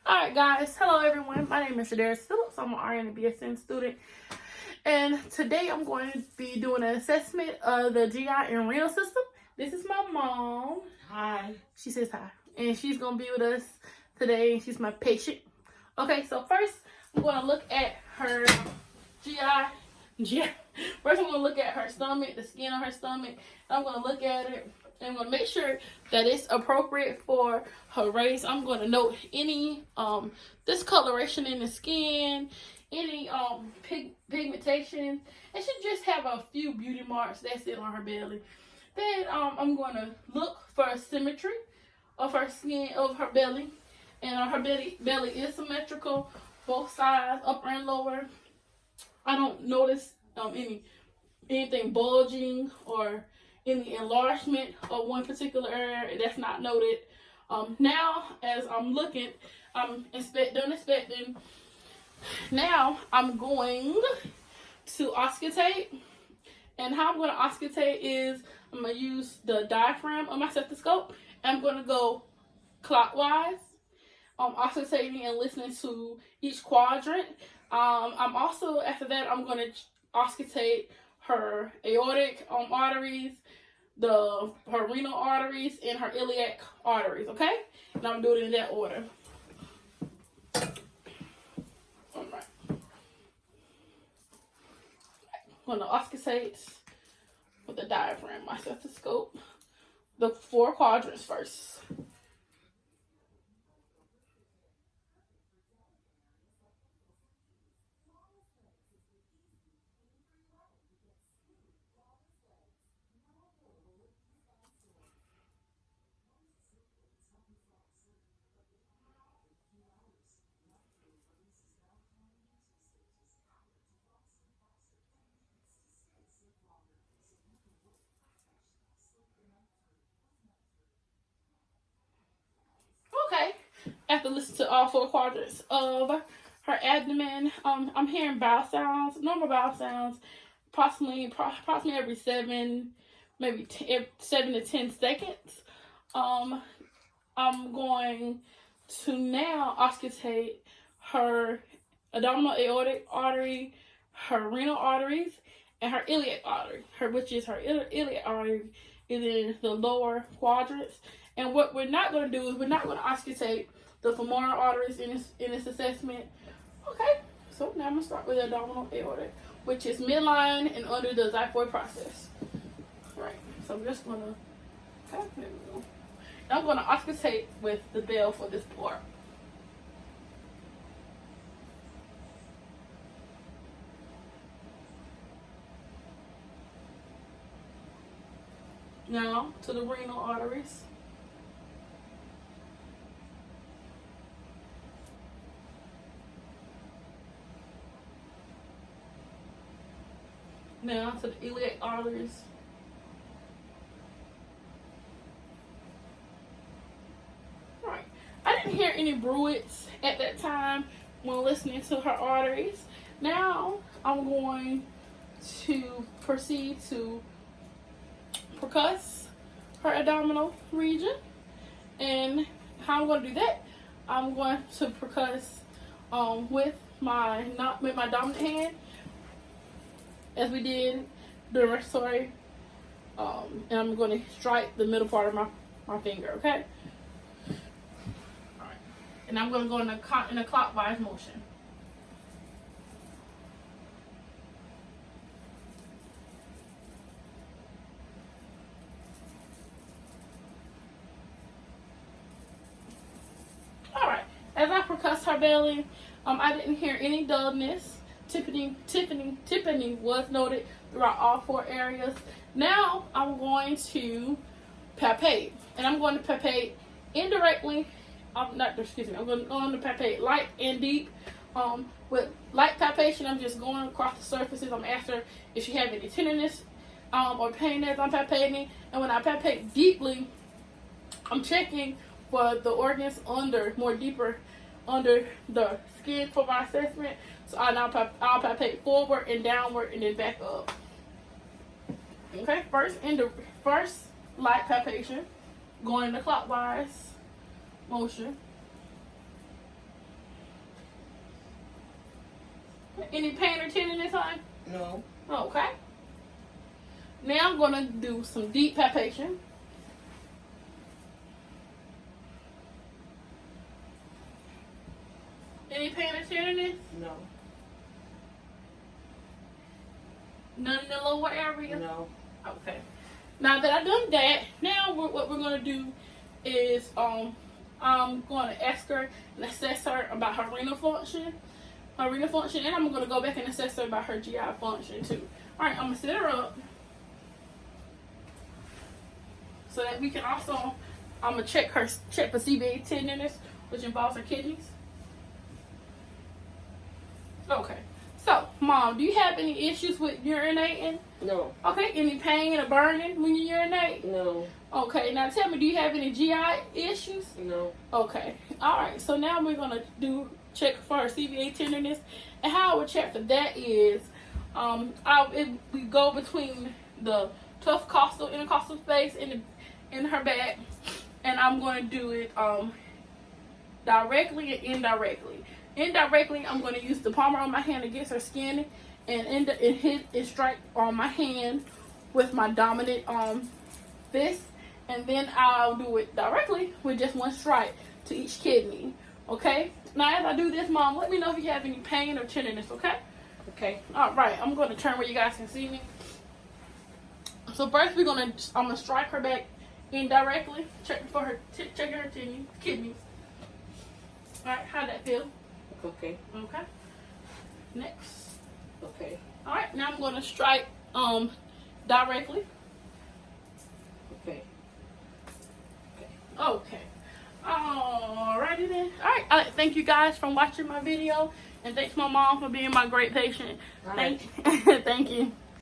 Alright guys, hello everyone. My name is Shadara Phillips. I'm an RN and BSN student. And today I'm going to be doing an assessment of the GI and renal system. This is my mom. Hi. She says hi. And she's going to be with us today. She's my patient. Okay, so first I'm going to look at her GI. First I'm going to look at her stomach, the skin on her stomach. I'm going to look at it. And I'm going to make sure that it's appropriate for her race. I'm going to note any discoloration in the skin, any pigmentation. And she just have a few beauty marks. That's it on her belly. Then I'm going to look for symmetry of her skin, of her belly. And her belly is symmetrical, both sides, upper and lower. I don't notice anything bulging or any enlargement of one particular area. That's not noted. Now, as I'm looking, I'm inspecting. Now, I'm going to auscultate. And how I'm going to auscultate is I'm going to use the diaphragm of my stethoscope. And I'm going to go clockwise, auscultating and listening to each quadrant. I'm also, after that, I'm going to auscultate her aortic arteries, her renal arteries, and her iliac arteries, okay? And I'm doing it in that order. All right. I'm going to auscultate with the diaphragm, my stethoscope, the 4 quadrants first. Okay, after listening to all 4 quadrants of her abdomen, I'm hearing bowel sounds, normal bowel sounds, approximately every 7 to 10 seconds. I'm going to now auscultate her abdominal aortic artery, her renal arteries, and her iliac artery, which is her iliac artery is in the lower quadrants. And what we're not going to do is we're not going to auscultate the femoral arteries in this assessment. Okay, so now I'm going to start with the abdominal aortic, which is midline and under the xiphoid process. All right, so I'm just going to, okay, there we go. And I'm going to auscultate with the bell for this part. Now to the renal arteries. Now to the iliac arteries. Right. I didn't hear any bruits at that time when listening to her arteries. Now I'm going to proceed to percuss her abdominal region. And how I'm going to do that, I'm going to percuss with my dominant hand, as we did the respiratory, and I'm going to strike the middle part of my finger, okay? All right. And I'm going to go in a clockwise motion. All right. As I percuss her belly, I didn't hear any dullness. Tipping was noted throughout all 4 areas. Now I'm going to palpate, and I'm going to palpate indirectly. I'm going to palpate light and deep. With light palpation, I'm just going across the surfaces. I'm asking her if she have any tenderness or pain as I'm palpating. And when I palpate deeply, I'm checking for the organs deeper under the skin for my assessment. So I'll palpate forward and downward and then back up. Okay, first light palpation, going in the clockwise motion. Any pain or tenderness, honey? No. Okay. Now I'm going to do some deep palpation. Any pain or tenderness? No. None in the lower area? No. Okay. Now that I've done that, now what we're going to do is I'm going to ask her and assess her about her renal function. And I'm going to go back and assess her about her GI function too. Alright, I'm going to set her up so that we can also, I'm going to check for CVA tenderness, which involves her kidneys. Okay. So, Mom, do you have any issues with urinating? No. Okay. Any pain or burning when you urinate? No. Okay. Now tell me, do you have any GI issues? No. Okay. All right. So now we're gonna check for our CVA tenderness, and how I would check for that is, we go between the tough costal intercostal space in her back, and I'm gonna do it directly and indirectly. Indirectly, I'm going to use the palm of my hand against her skin and hit and strike on my hand with my dominant fist. And then I'll do it directly with just one strike to each kidney. Okay? Now, as I do this, Mom, let me know if you have any pain or tenderness, okay? Okay. All right. I'm going to turn where you guys can see me. So first, I'm going to strike her back indirectly, checking her kidneys. All right. How'd that feel? Okay. Okay. Next. Okay. All right. Now I'm going to strike directly. Okay. Okay. Alrighty then. All right. Thank you guys for watching my video, and thanks my mom for being my great patient. All right. Thank you.